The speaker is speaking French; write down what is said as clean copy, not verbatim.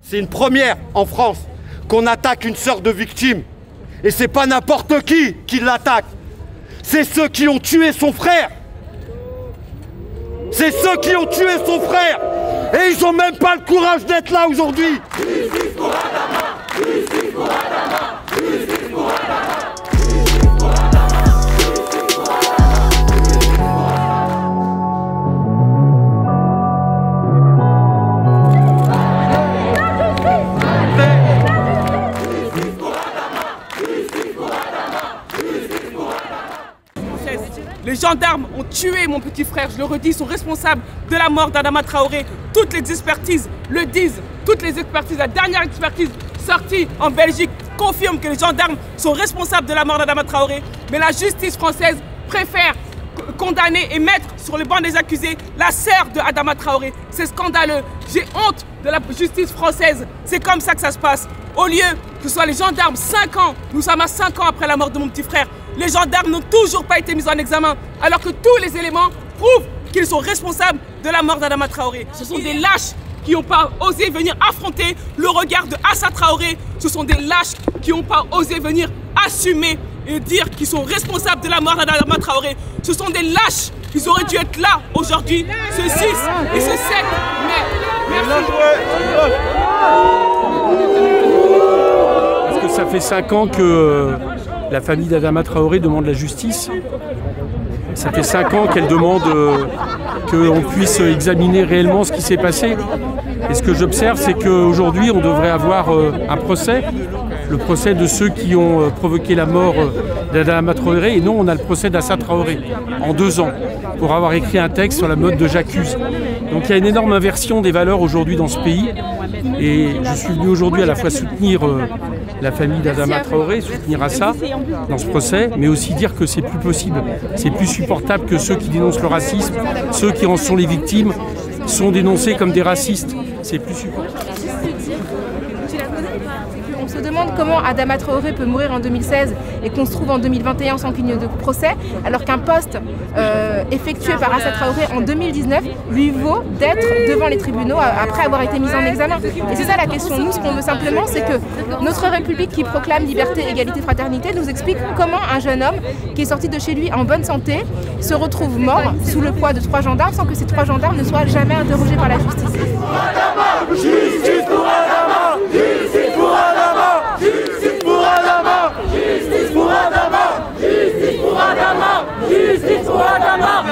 C'est une première en France qu'on attaque une sœur de victime. Et c'est pas n'importe qui l'attaque. C'est ceux qui ont tué son frère. C'est ceux qui ont tué son frère. Et ils ont même pas le courage d'être là aujourd'hui. Justice pour Adama. Justice pour Adama. Justice pour Adama. Les gendarmes ont tué mon petit frère, je le redis, ils sont responsables de la mort d'Adama Traoré. Toutes les expertises le disent, toutes les expertises, la dernière expertise sortie en Belgique confirme que les gendarmes sont responsables de la mort d'Adama Traoré. Mais la justice française préfère condamner et mettre sur le banc des accusés la sœur de Adama Traoré. C'est scandaleux, j'ai honte de la justice française, c'est comme ça que ça se passe. Au lieu que ce soit les gendarmes, 5 ans, nous sommes à 5 ans après la mort de mon petit frère, les gendarmes n'ont toujours pas été mis en examen, alors que tous les éléments prouvent qu'ils sont responsables de la mort d'Adama Traoré. Ce sont des lâches qui n'ont pas osé venir affronter le regard de Assa Traoré. Ce sont des lâches qui n'ont pas osé venir assumer et dire qu'ils sont responsables de la mort d'Adama Traoré. Ce sont des lâches. Ils auraient dû être là aujourd'hui, ce 6 et ce 7 mai. Merci. Parce que ça fait 5 ans que la famille d'Adama Traoré demande la justice. Ça fait 5 ans qu'elle demande qu'on puisse examiner réellement ce qui s'est passé. Et ce que j'observe, c'est qu'aujourd'hui, on devrait avoir un procès, le procès de ceux qui ont provoqué la mort d'Adama Traoré. Et non, on a le procès d'Assa Traoré en 2 ans, pour avoir écrit un texte sur la mode de j'accuse. Donc il y a une énorme inversion des valeurs aujourd'hui dans ce pays. Et je suis venu aujourd'hui à la fois soutenir la famille d'Adama Traoré, soutenir Assa dans ce procès, mais aussi dire que c'est plus possible, c'est plus supportable que ceux qui dénoncent le racisme, ceux qui en sont les victimes, sont dénoncés comme des racistes. C'est plus supportable. On se demande comment Adama Traoré peut mourir en 2016 et qu'on se trouve en 2021 sans qu'il n'y ait de procès, alors qu'un poste effectué par Assa Traoré en 2019 lui vaut d'être devant les tribunaux après avoir été mis en examen. Et c'est ça la question. Nous, ce qu'on veut simplement, c'est que notre République qui proclame liberté, égalité, fraternité nous explique comment un jeune homme qui est sorti de chez lui en bonne santé se retrouve mort sous le poids de 3 gendarmes sans que ces 3 gendarmes ne soient jamais interrogés par la justice. Justice pour Adama! Justice pour Adama! Justice pour Adama! Justice pour Adama! Justice pour Adama! Justice pour Adama!